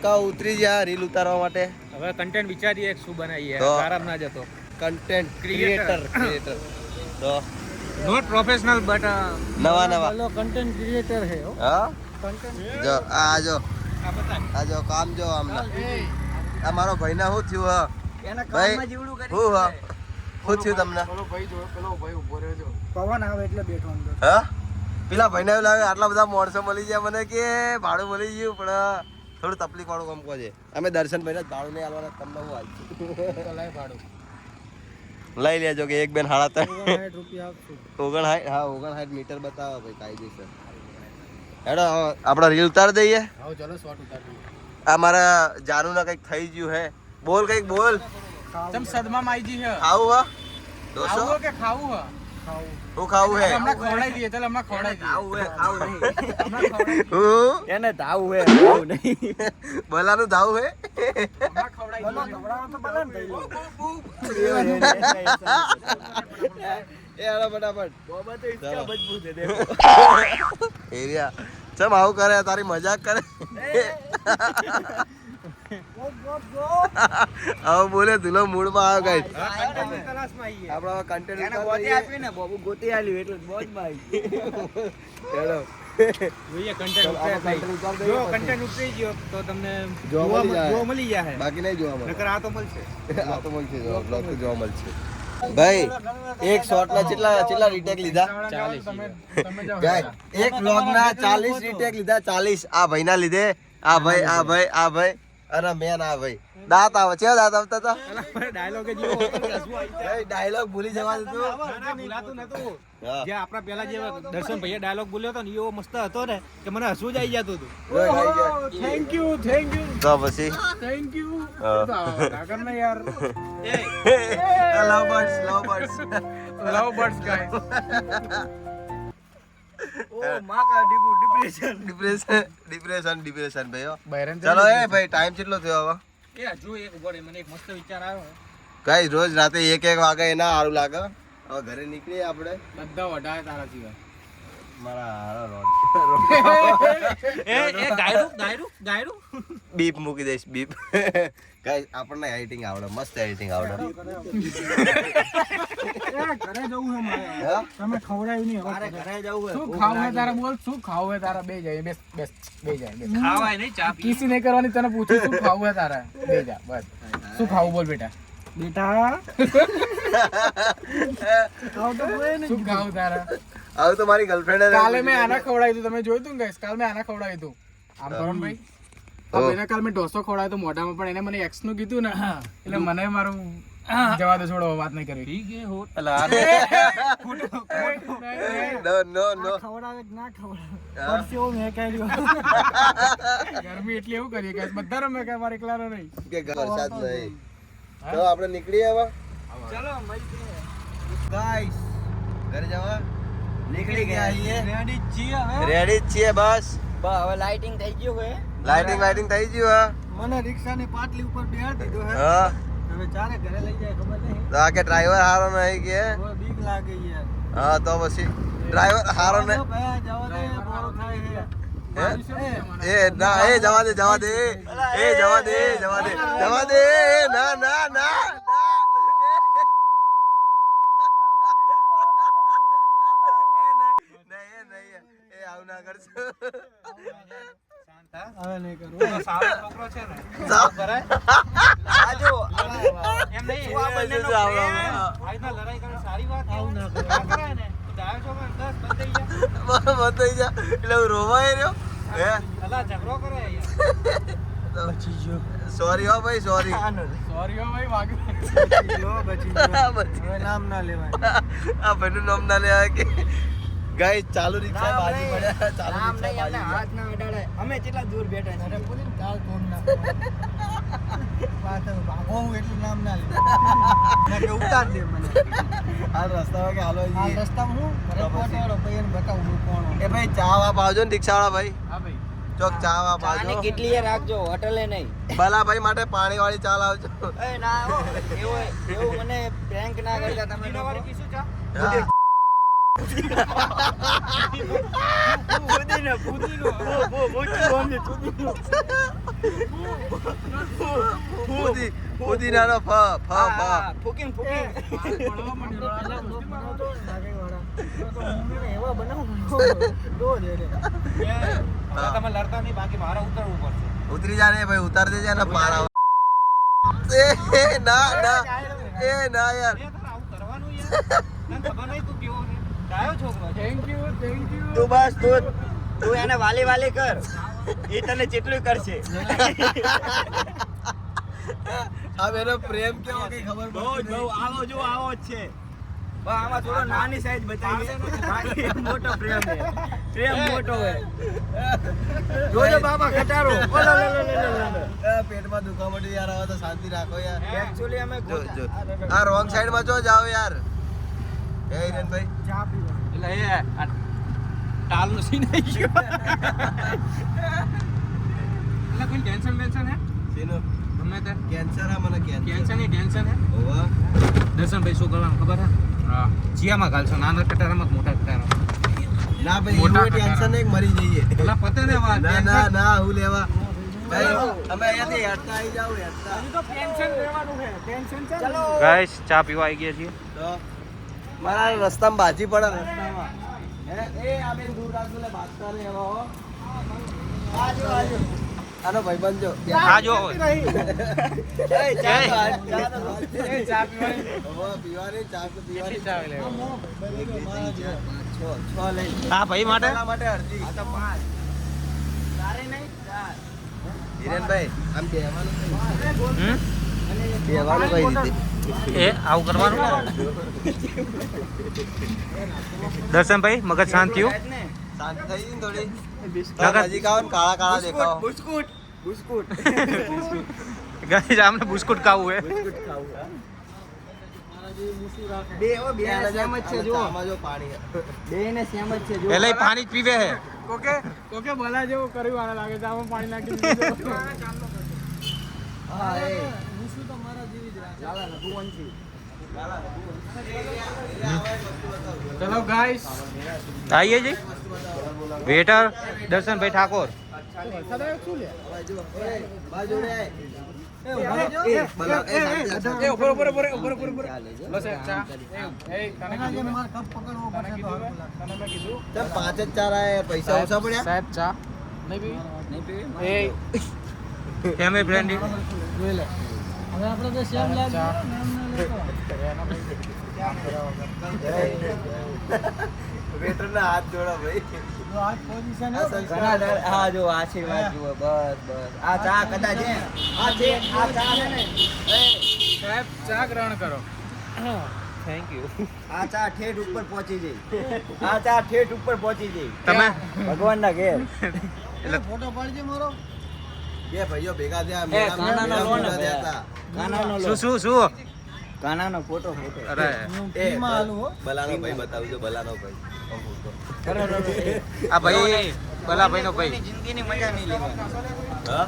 કાકા ઉતરી ગયા રીલ ઉતારવા માટે. હવે કન્ટેન્ટ વિચારીએ શું બનાવીએ, આરામ ના જતો. કન્ટેન્ટ ક્રિએટર તો નોટ પ્રોફેશનલ બટ નવા લો કન્ટેન્ટ ક્રિએટર હે હો. હા કન્ટેન્ટ જો આ જો આ બતા આ જો કામ જો આમના આ મારો ભાઈના શું થયું હા એના ભાઈ કામમાં જીવડું કરી હું હા શું થયું તમને પેલો ભાઈ ઉભો રહેજો. પવન આવે એટલે બેઠો અંદર. હા પેલા ભાઈને એવું લાગે આટલા બધા માણસો મળી ગયા મને કે ભાડું મળી ગયું પણ થોડું તકલીફ વાળું કામ કહો છે. અમે દર્શન ભાઈને ભાડું નહીં આલવાના તમને હું આલશું તો લાય ભાડું લઈ લેજો કે એક બેન 59 રૂપિયા આપશું. 59 હા 59 મીટર બતાવો ભાઈ કાયદેસર. હેડો આપડે રીલ ઉતાર દઈએ. આવો ચલો શોટ ઉતાર દઈએ. આ મારા જાનુના કંઈક થઈ ગયું હે. બોલ કંઈક બોલ. તમ સદમાં માઈજી છે. ખાવું હા દોસ્તો ખાવું કે ખાવું હે? ખાવું. હું ખાવું હે હમણાં ખવડાવી દઈએ, ચાલ હમણાં ખવડાવી દઈએ. ખાવું હે ખાવું નહીં. હમણાં ખવડાવી દઈએ. હું એને ધાવું હે ખાવું નહીં. બોલાનું ધાવું હે હમણાં ખવડાવી બોલો દઈએ. ખવડાવો તો બોલો ને ભાઈ. એ હાલો ફટાફટ બાબા તો ઇસકા મજબૂત હે દેખો. એરિયા ચમ આવું કરે તારી મજાક કરે હવે બોલે ધુલો મૂડમાં આવ્યો ગાઈસ કન્ટેન્ટ તલાશમાં આવીએ. આપણો કન્ટેન્ટ એને ગોતી આપી ને બાબુ ગોતી આલ્યું એટલે મોજમાં આવી. હેલો જોઈએ content ઉતરે આપણે ભાઈ. content ઉતાર દઈએ જો પછી. content ઉતરી ગયો તો તમને જોવા મળી જાય. જોવા મળી જાય. બાકી નહીં જોવા મળે નકર આ તો મળશે. આ તો મળશે બ્લોગ તો જોવા મળશે ભાઈ એક શોટ ના કેટલા રીટેક લીધા 40. તમે જાઓ. ગાય એક બ્લોગ ના 40 રીટેક લીધા 40 આ ભાઈ ના લીધે આ ભાઈ અને મેન આ ભાઈ દાંત આવે છે દાંત આવતા હતા ડાયલોગ જ એવો હતો કે હસવું આવી જાય. ભાઈ ડાયલોગ ભૂલી જવા દીધું ના, ના, ભૂલાતું નતું. હા. જે આપણા પેલા જે દર્શન ભાઈએ ડાયલોગ બોલ્યો હતો ને એવો મસ્ત હતો ને કે મને હસવું જ આવી જતું હતું. જોઈ ખાઈ ગયા. થેન્ક યુ થેન્ક યુ તો પછી થેન્ક યુ હા. આગળ ના યાર લવ બર્ડ્સ લવ બર્ડ્સ ગાઈસ. ઓ માં કા ડિપ્રેશન. ડિપ્રેશન ભાઈ હો. બહેરન ચલો એ ભાઈ ટાઈમ કેટલો થયો હવે એ હજુ એક ઉભો મને એક મસ્ત વિચાર આવ્યો. ગાઈસ રોજ રાતે 1 વાગે એના સારું લાગે હવે ઘરે નીકળીએ આપણે બધા વઢાય તારા સિવાય. મારા હારો એ ગાયરું બીપ મૂકી દઈશ બીપ ગાઈસ આપણને એડિટિંગ આવડે મસ્ત એડિટિંગ આવડે ઘરે જવું છે મારે. હા? તમે ખવડાવી નહીં હવે મારે ઘરે જવું શું ખાવું હે તારા બોલ, શું ખાવું હે તારા? બે જાય બેસ બે જાય ખાવાય નહીં, ચા કિસી નહીં કરવાની. તને પૂછું શું ખાવું હે તારા? બે જા બસ. શું ખાવું બોલ બેટા? બેટા ખાવ તો કોઈ નહીં. શું ખાવું તારા? હવે તો મારી ગર્લફ્રેન્ડ કાલે મેં આના ખવડાવ્યું હતું, તમે જોયું તું ને guys? કાલે મેં આના ખવડાવ્યું હતું. આમ કરો ને ભાઈ. હવે એને કાલે મેં ઢોસો ખવડાવ્યો તો મોઢામાં, પણ એને મને એક્સ નું કીધું ને એટલે મને મારું જવા દે, છોડો વાત નહીં કરવી. નો આ ખવડાવે કે ના ખવડાવે પરસેવો મેં કર્યો. ગરમી એટલી એવું કરીએ guys, બધા રમે કે મારે એકલાનો નહીં. કે વરસાદ નહીં તો આપણે નીકળીએ હવે ચલો મળીએ. ગાઈસ ઘરે જવા નીકળી ગયા છીએ રેડી છીએ હવે. રેડી જ છીએ બસ હવે લાઇટિંગ થઈ ગયું હે. લાઇટિંગ થઈ ગયું હા મને રિક્ષાની પાટલી ઉપર બેહાડી દીધો હે. હા હવે ચારે ઘરે લઈ જાય ખબર નહીં. તો આ કે ડ્રાઈવર હારો નહીં કે હવે બીક લાગે યાર. હા તો પછી ડ્રાઈવર હારો ને ભાઈ જવા દે મારો થાય છે. એ ના એ જવા દે એ જવા દે ના ના ના એ આવું ના કરશો હવે નહીં કરું. સારો છોકરો છે ને આજો એમ નહીં, શું આ બંનેનો પ્રેમ? આ રીતના લડાઈ કરે સારી વાત આવું ના ના કરાય ને. તો ડાયો છોકરો 10 બંધ થઈ જાય. બતાઈ જા એટલે હું રોવાય રહ્યો હે અલા ઝઘડો કરે યાર. બચી ગયો. સોરી હો ભાઈ સોરી સોરી હો ભાઈ, વાગ્યું. બચી ગયો. હવે નામ ના લેવાય. આ ભાઈનું નામ ના લેવાય કે ગાઈસ ચાલુ રિક્ષા બાજી પડ્યા ચાલુ નામ રિક્ષા નહીં આપણે બાજી હાથ ના અડાડે. અમે કેટલા દૂર બેઠા છીએ. અરે બોલીને કાલ ફોન ના પાછળ ભાગો હું એટલું નામ ના લે. ના કે ઉતાર દે મને. આ રસ્તામાં કે હાલો આ રસ્તામાં હું ઘરે પહોંચવાનો પછી એને બતાવું હું કોણ હું. એ ભાઈ ચા વા પાવજો ને રિક્ષાવાળા ભાઈ હા ભાઈ. ચોક ચા વા પાવજો કેટલી રાખજો હોટલે નહીં. ભલા ભાઈ માટે પાણી વાળી ચા લાવજો એ ના એવું મને પ્રેન્ક ના કરતા તમે કિલો વાળી પીશું ચા? હા. પુદીનાનો ફ ફ ફ તમે લડતા નહીં બાકી મારે ઉતરવું પડશે ઉતરી જા ને ભાઈ ઉતાર દેજે ને મારા એ ના ના એ ના યાર આવું કરવાનું યાર તને ખબર નહીં તું કેવો છે ડાયો છોકરો છે. થેન્ક યુ તું બસ તું એને વાલી વાલી કર એ તને જેટલું કરશે આ બેનો પ્રેમ કેવો કઈ ખબર બહુ પડતી બહુ આવો જો આવો જ છે બસ આમાં થોડો નાની સાઈઝ બતાવી બાકી મોટો પ્રેમ છે પ્રેમ મોટો હે જોજો બાબા ખટારો ઓલો લે લે લે લે પેટમાં દુખવા માંડી યાર હવે તો શાંતિ રાખો યાર એક્ચ્યુઅલી અમે જો જો આ રોંગ સાઈડ માં જો જાઓ યાર એ હિરેનભાઈ એટલે એ આ ટાલનો સીન આવી ગયો એટલે કોઈ ટેન્શન હે સીનો ગમે તે કેન્સર આ મને કેન્સર ટેન્શન હે ઓવા દર્શનભાઈ શું કરવાનું ખબર હે હા જીયામાં ગાલશો નાના કટારામાં મોટા કટારામાં ના ભાઈ મોટા એવું ટેન્શન નહીં મરી જઈએ પેલા પતે ને વાત ના ના ના હું લેવા ભાઈ અમે અહીંયાથી હેડતા આવી જાવ હેડતા ટેન્શન લેવાનું છે ટેન્શન છે ચલો ગાઈસ ચા પીવા આવી ગયા છીએ તો મારા રસ્તામાં બાજી પડે રસ્તામાં હે એ આ બેન દૂર રાખજો લે બાજતા નહીં હવે હો આજો આનો ભાઈબંધ જો આ જો એ ચા એ. ચા પીવાની હવે પીવાની ચા તો પીવાની ચા લે છ લઈ આ ભાઈ માટે પેલા માટે અડધી આ તો પાંચ તારે નહીં ચાર હિરેનભાઈ આમ બેહવાનું હમ? બેહવાનું કઈ રીતે એ આવું કરવાનું દર્શનભાઈ મગજ શાંત થયું ને શાંત થઈ ગઈ ને થોડી લગન- હજી ખાઓ ને કાળા કાળા દેખાઓ બુસ્કુટ બુસ્કુટ ગાઈસ આમને બિસ્કુટ ખાવું હે બુસ્કુટ ખાવું બે ઓ બે ને સેમ જ છે જો આમાં જો પાણી બે ને સેમ જ છે જો પેલા ઈ પાણી જ પીવે હે કોકે ભલા જેવું કર્યું આને લાગે છે આમાં પાણી નાખી દીધું હા એ ચાલા ને ભુવનજી ચલો ગાઈસ આઈએ જી વેટર દર્શનભાઈ ઠાકોર વરસાદ આવ્યો શું લે બાજુ રે એ ઉપર ઉપર ઉપર ઉપર ઉપર ઉપર બસ એક ચા એ તને કીધું ને? તને કીધું ને? તને મેં કીધું ચાલ પાંચ જ ચાર આયા પૈસા ઓછા પડ્યા સાહેબ ચા નહીં પીવી એ ફેમિલી ફ્રેન્ડલી જોઈ લે હવે આપણે તો સેમ વેટર ના હાથ જોડા ભાઈ હા જો આશીર્વાદ જુઓ બસ બસ આ ચા કદાચ છે આ છે આ ચા છે ને સાહેબ ચા ગ્રહણ કરો થેન્ક યુ આ ચા ઠેઠ ઉપર પહોંચી જઈ આ ચા ઠેઠ ઉપર પહોંચી જઈ તમે ભગવાનના ઘેર એટલે ફોટો પાડજે મારો બે ભાઈઓ ભેગા થયા એ મેળા- કાનાનો મેળા લો ને ભેગા થયા હતા. કાનાનો લો શું શું શું કાનાનો ફોટો અરે એ બલાનો ભાઈ બતાવજો બલાનો ભાઈ આ ભાઈ ભલા ભાઈનો ભાઈ જિંદગીની મજા નહીં લેવાની હા